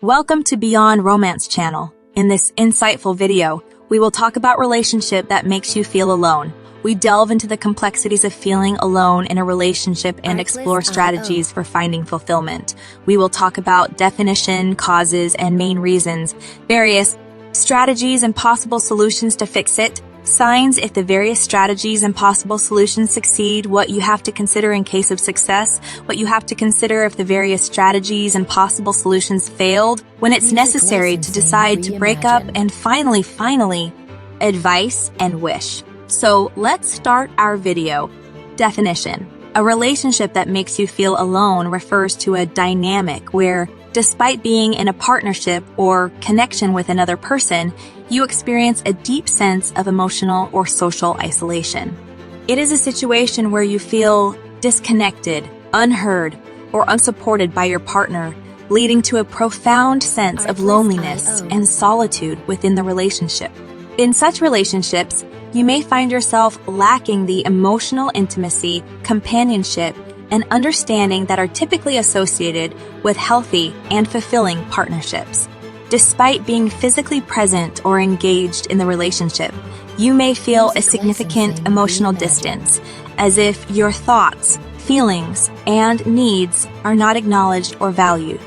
Welcome to Beyond Romance channel. In this insightful video, we will talk about relationship that makes you feel alone. We delve into the complexities of feeling alone in a relationship and explore strategies for finding fulfillment. We will talk about definition, causes, and main reasons, various strategies and possible solutions to fix it, signs if the various strategies and possible solutions succeed, what you have to consider in case of success, what you have to consider if the various strategies and possible solutions failed, when it's necessary to decide to break up, and finally, advice and wish. So let's start our video. Definition. A relationship that makes you feel alone refers to a dynamic where, despite being in a partnership or connection with another person, you experience a deep sense of emotional or social isolation. It is a situation where you feel disconnected, unheard, or unsupported by your partner, leading to a profound sense of loneliness and solitude within the relationship. In such relationships, you may find yourself lacking the emotional intimacy, companionship, and understanding that are typically associated with healthy and fulfilling partnerships. Despite being physically present or engaged in the relationship, you may feel a significant emotional distance, as if your thoughts, feelings, and needs are not acknowledged or valued.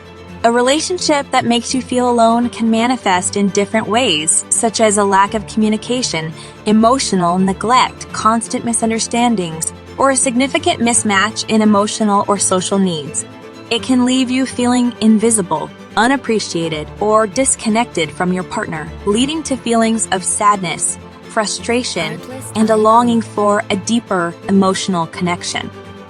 A relationship that makes you feel alone can manifest in different ways, such as a lack of communication, emotional neglect, constant misunderstandings, or a significant mismatch in emotional or social needs. It can leave you feeling invisible, unappreciated, or disconnected from your partner, leading to feelings of sadness, frustration, and a longing for a deeper emotional connection.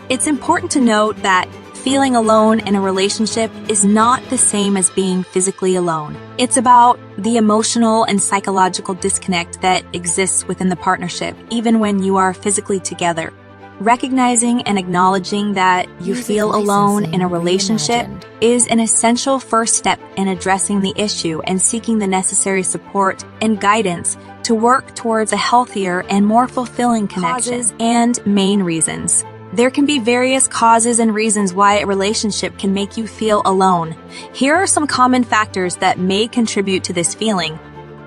It's important to note that feeling alone in a relationship is not the same as being physically alone. It's about the emotional and psychological disconnect that exists within the partnership, even when you are physically together. Recognizing and acknowledging that you feel alone in a relationship is an essential first step in addressing the issue and seeking the necessary support and guidance to work towards a healthier and more fulfilling connection. Causes and main reasons. There can be various causes and reasons why a relationship can make you feel alone. Here are some common factors that may contribute to this feeling.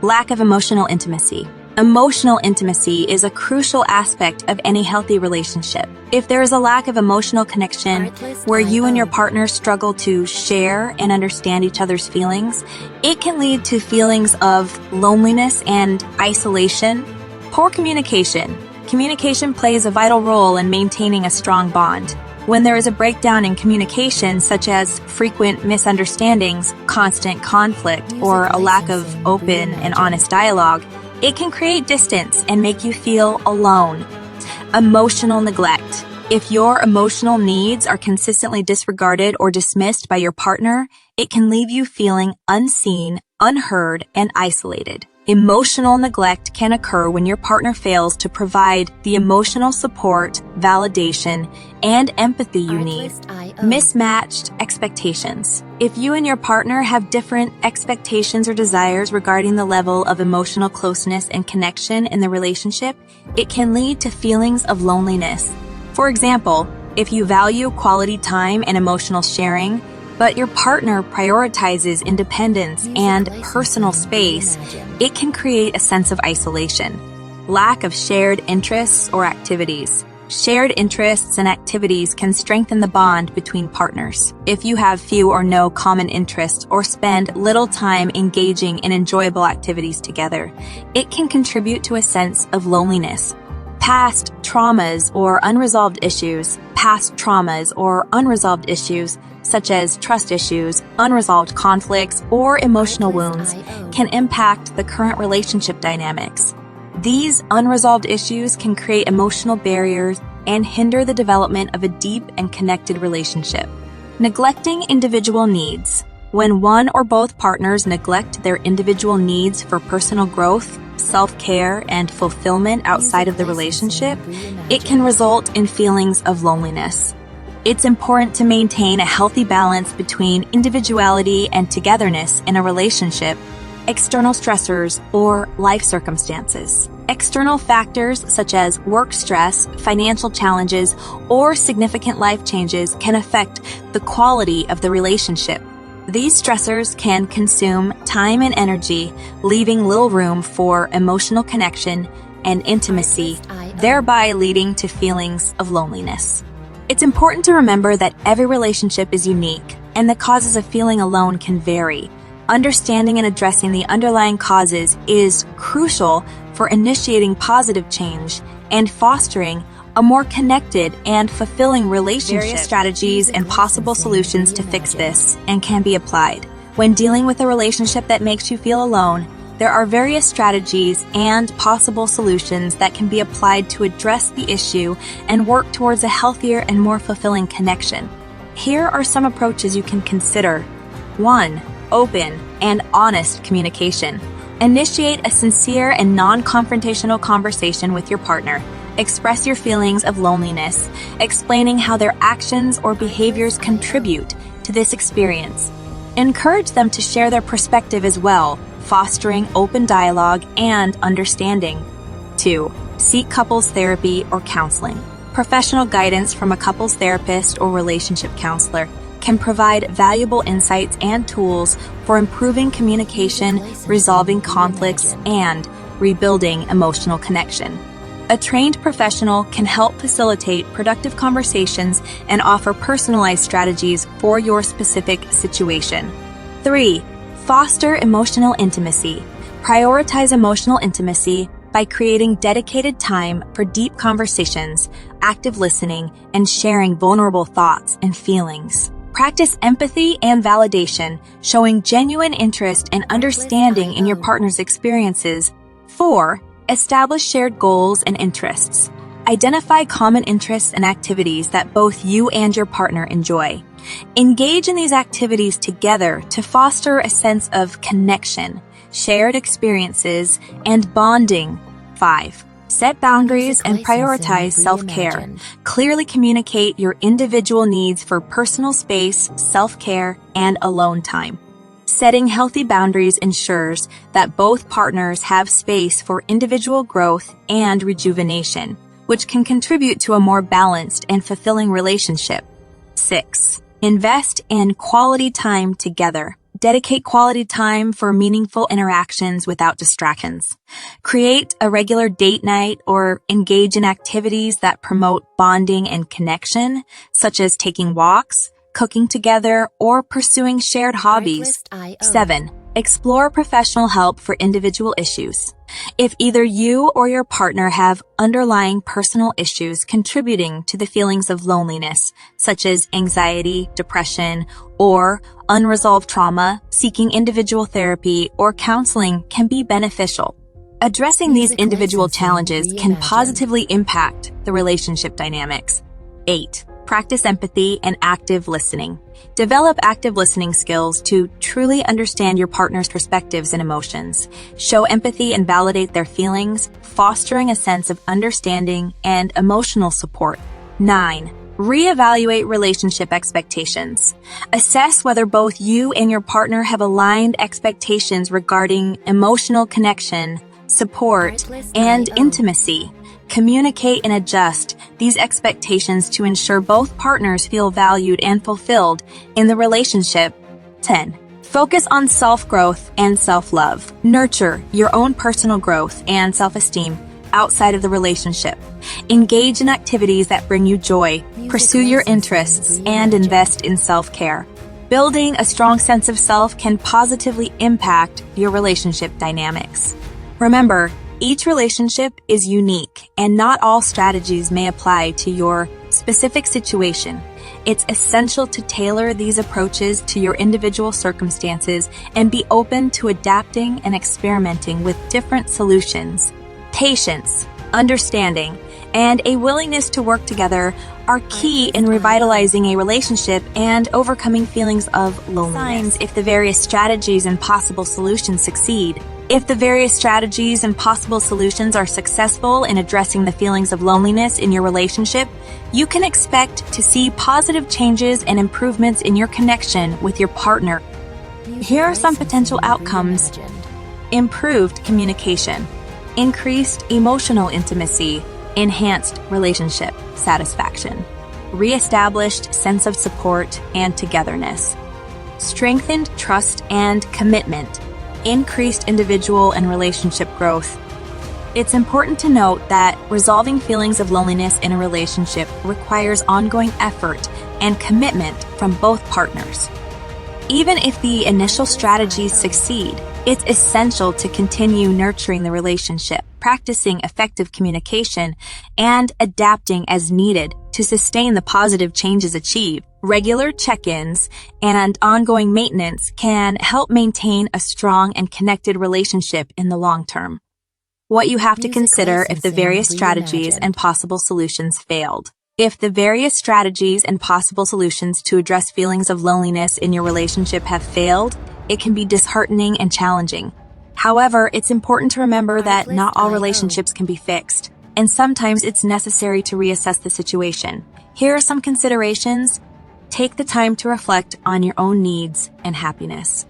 Lack of emotional intimacy. Emotional intimacy is a crucial aspect of any healthy relationship. If there is a lack of emotional connection where you and your partner struggle to share and understand each other's feelings, it can lead to feelings of loneliness and isolation. Poor communication. Communication plays a vital role in maintaining a strong bond. When there is a breakdown in communication, such as frequent misunderstandings, constant conflict, or a lack of open and honest dialogue, it can create distance and make you feel alone. Emotional neglect. If your emotional needs are consistently disregarded or dismissed by your partner, it can leave you feeling unseen, unheard, and isolated. Emotional neglect can occur when your partner fails to provide the emotional support, validation, and empathy you need. Mismatched expectations. If you and your partner have different expectations or desires regarding the level of emotional closeness and connection in the relationship, it can lead to feelings of loneliness. For example, if you value quality time and emotional sharing, but your partner prioritizes independence and personal space, it can create a sense of isolation. Lack of shared interests or activities. Shared interests and activities can strengthen the bond between partners. If you have few or no common interests or spend little time engaging in enjoyable activities together, it can contribute to a sense of loneliness. Past traumas or unresolved issues. Past traumas or unresolved issues, such as trust issues, unresolved conflicts, or emotional wounds, can impact the current relationship dynamics. These unresolved issues can create emotional barriers and hinder the development of a deep and connected relationship. Neglecting individual needs. When one or both partners neglect their individual needs for personal growth, self-care, and fulfillment outside of the relationship, it can result in feelings of loneliness. It's important to maintain a healthy balance between individuality and togetherness in a relationship. External stressors or life circumstances. External factors such as work stress, financial challenges, or significant life changes can affect the quality of the relationship. These stressors can consume time and energy, leaving little room for emotional connection and intimacy, thereby leading to feelings of loneliness. It's important to remember that every relationship is unique, and the causes of feeling alone can vary. Understanding and addressing the underlying causes is crucial for initiating positive change and fostering a more connected and fulfilling relationship. Various strategies and possible solutions to fix this and can be applied. When dealing with a relationship that makes you feel alone, there are various strategies and possible solutions that can be applied to address the issue and work towards a healthier and more fulfilling connection. Here are some approaches you can consider. 1. Open and honest communication. Initiate a sincere and non-confrontational conversation with your partner. Express your feelings of loneliness, explaining how their actions or behaviors contribute to this experience. Encourage them to share their perspective as well, fostering open dialogue and understanding. 2. Seek couples therapy or counseling. Professional guidance from a couples therapist or relationship counselor can provide valuable insights and tools for improving communication, resolving conflicts, and rebuilding emotional connection. A trained professional can help facilitate productive conversations and offer personalized strategies for your specific situation. 3. Foster emotional intimacy. Prioritize emotional intimacy by creating dedicated time for deep conversations, active listening, and sharing vulnerable thoughts and feelings. Practice empathy and validation, showing genuine interest and understanding in your partner's experiences. 4. Establish shared goals and interests. Identify common interests and activities that both you and your partner enjoy. Engage in these activities together to foster a sense of connection, shared experiences, and bonding. 5. Set boundaries and prioritize self-care. Clearly communicate your individual needs for personal space, self-care, and alone time. Setting healthy boundaries ensures that both partners have space for individual growth and rejuvenation, which can contribute to a more balanced and fulfilling relationship. 6. Invest in quality time together. Dedicate quality time for meaningful interactions without distractions. Create a regular date night or engage in activities that promote bonding and connection, such as taking walks, cooking together, or pursuing shared hobbies. 7. Explore professional help for individual issues. If either you or your partner have underlying personal issues contributing to the feelings of loneliness, such as anxiety, depression, or unresolved trauma, seeking individual therapy or counseling can be beneficial. Addressing these individual challenges can positively impact the relationship dynamics. 8. Practice empathy and active listening. Develop active listening skills to truly understand your partner's perspectives and emotions. Show empathy and validate their feelings, fostering a sense of understanding and emotional support. 9. Reevaluate relationship expectations. Assess whether both you and your partner have aligned expectations regarding emotional connection, support, and intimacy. Communicate and adjust these expectations to ensure both partners feel valued and fulfilled in the relationship. 10. Focus on self-growth and self-love. Nurture your own personal growth and self-esteem outside of the relationship. Engage in activities that bring you joy, pursue your interests, and invest in self-care. Building a strong sense of self can positively impact your relationship dynamics. Remember, each relationship is unique, and not all strategies may apply to your specific situation. It's essential to tailor these approaches to your individual circumstances and be open to adapting and experimenting with different solutions. Patience, understanding, and a willingness to work together are key in revitalizing a relationship and overcoming feelings of loneliness. Signs if the various strategies and possible solutions succeed. If the various strategies and possible solutions are successful in addressing the feelings of loneliness in your relationship, you can expect to see positive changes and improvements in your connection with your partner. Here are some potential outcomes. Improved communication, increased emotional intimacy, enhanced relationship satisfaction, reestablished sense of support and togetherness, strengthened trust and commitment, increased individual and relationship growth. It's important to note that resolving feelings of loneliness in a relationship requires ongoing effort and commitment from both partners. Even if the initial strategies succeed, it's essential to continue nurturing the relationship, practicing effective communication, and adapting as needed to sustain the positive changes achieved. Regular check-ins and ongoing maintenance can help maintain a strong and connected relationship in the long term. What you have to consider if the various strategies and possible solutions failed. If the various strategies and possible solutions to address feelings of loneliness in your relationship have failed, it can be disheartening and challenging. However, it's important to remember that not all relationships can be fixed, and sometimes it's necessary to reassess the situation. Here are some considerations. Take the time to reflect on your own needs and happiness.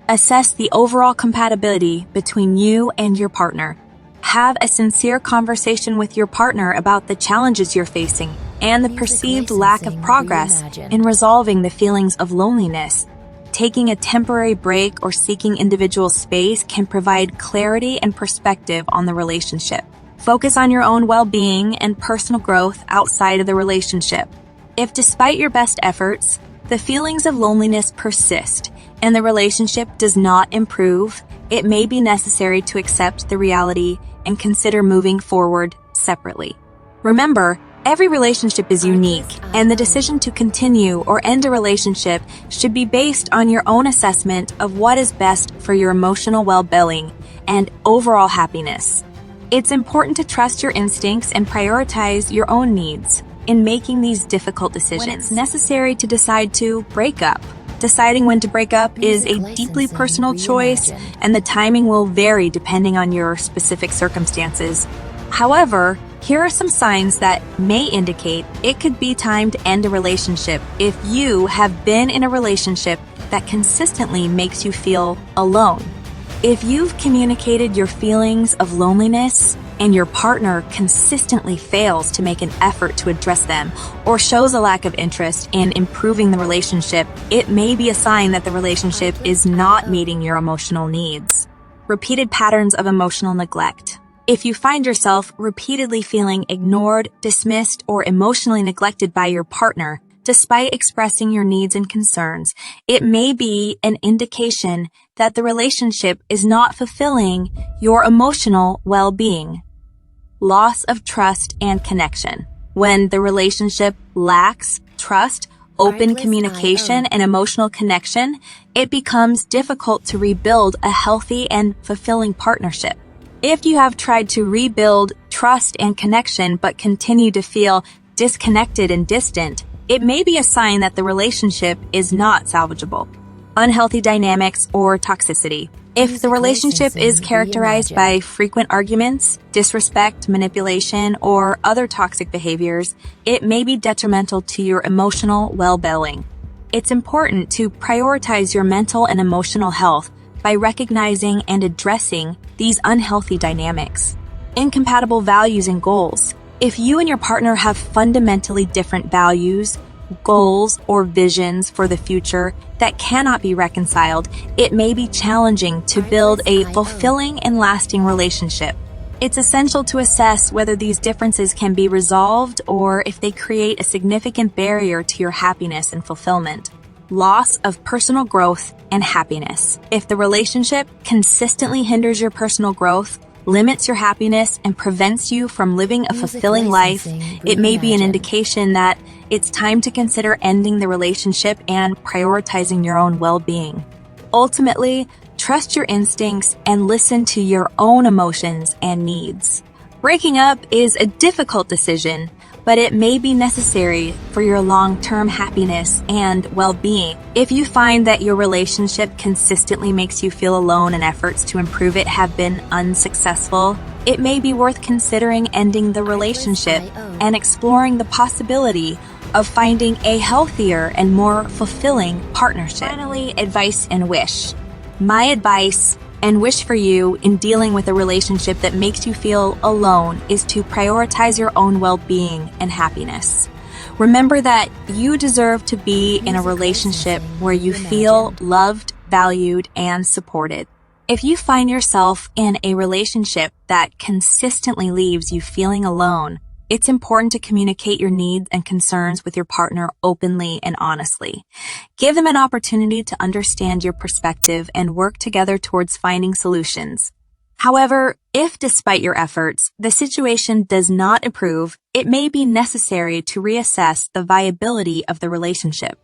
Assess the overall compatibility between you and your partner. Have a sincere conversation with your partner about the challenges you're facing and the perceived lack of progress in resolving the feelings of loneliness. Taking a temporary break or seeking individual space can provide clarity and perspective on the relationship. Focus on your own well-being and personal growth outside of the relationship. If despite your best efforts, the feelings of loneliness persist and the relationship does not improve, it may be necessary to accept the reality and consider moving forward separately. Remember, every relationship is unique, and the decision to continue or end a relationship should be based on your own assessment of what is best for your emotional well-being and overall happiness. It's important to trust your instincts and prioritize your own needs in making these difficult decisions. When it's necessary to decide to break up. Deciding when to break up is a deeply personal choice, and the timing will vary depending on your specific circumstances. However, here are some signs that may indicate it could be time to end a relationship if you have been in a relationship that consistently makes you feel alone. If you've communicated your feelings of loneliness and your partner consistently fails to make an effort to address them or shows a lack of interest in improving the relationship, it may be a sign that the relationship is not meeting your emotional needs. Repeated patterns of emotional neglect. If you find yourself repeatedly feeling ignored, dismissed, or emotionally neglected by your partner, despite expressing your needs and concerns, it may be an indication that the relationship is not fulfilling your emotional well-being. Loss of trust and connection. When the relationship lacks trust, open communication, and emotional connection, it becomes difficult to rebuild a healthy and fulfilling partnership. If you have tried to rebuild trust and connection but continue to feel disconnected and distant, it may be a sign that the relationship is not salvageable. Unhealthy dynamics or toxicity. If the relationship is characterized by frequent arguments, disrespect, manipulation, or other toxic behaviors, it may be detrimental to your emotional well-being. It's important to prioritize your mental and emotional health by recognizing and addressing these unhealthy dynamics. Incompatible values and goals. If you and your partner have fundamentally different values, goals, or visions for the future that cannot be reconciled, it may be challenging to build a fulfilling and lasting relationship. It's essential to assess whether these differences can be resolved or if they create a significant barrier to your happiness and fulfillment. Loss of personal growth and happiness. If the relationship consistently hinders your personal growth, limits your happiness, and prevents you from living a fulfilling life, it may be an indication that it's time to consider ending the relationship and prioritizing your own well-being. Ultimately, trust your instincts and listen to your own emotions and needs. Breaking up is a difficult decision, but it may be necessary for your long-term happiness and well-being. If you find that your relationship consistently makes you feel alone and efforts to improve it have been unsuccessful, it may be worth considering ending the relationship and exploring the possibility of finding a healthier and more fulfilling partnership. Finally, advice and wish. My advice and wish for you in dealing with a relationship that makes you feel alone is to prioritize your own well-being and happiness. Remember that you deserve to be in a relationship where you feel loved, valued, and supported. If you find yourself in a relationship that consistently leaves you feeling alone, it's important to communicate your needs and concerns with your partner openly and honestly. Give them an opportunity to understand your perspective and work together towards finding solutions. However, if despite your efforts, the situation does not improve, it may be necessary to reassess the viability of the relationship.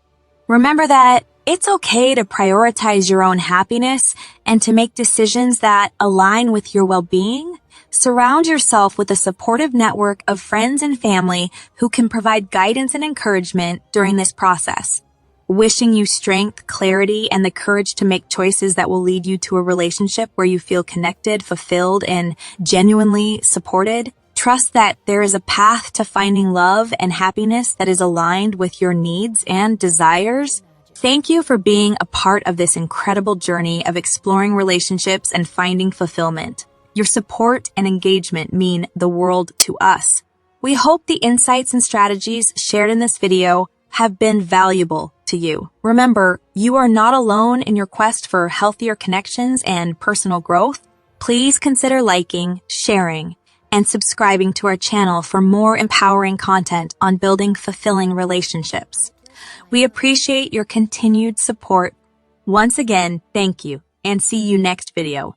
Remember that it's okay to prioritize your own happiness and to make decisions that align with your well-being. Surround yourself with a supportive network of friends and family who can provide guidance and encouragement during this process. Wishing you strength, clarity, and the courage to make choices that will lead you to a relationship where you feel connected, fulfilled, and genuinely supported. Trust that there is a path to finding love and happiness that is aligned with your needs and desires. Thank you for being a part of this incredible journey of exploring relationships and finding fulfillment. Your support and engagement mean the world to us. We hope the insights and strategies shared in this video have been valuable to you. Remember, you are not alone in your quest for healthier connections and personal growth. Please consider liking, sharing, and subscribing to our channel for more empowering content on building fulfilling relationships. We appreciate your continued support. Once again, thank you, and see you next video.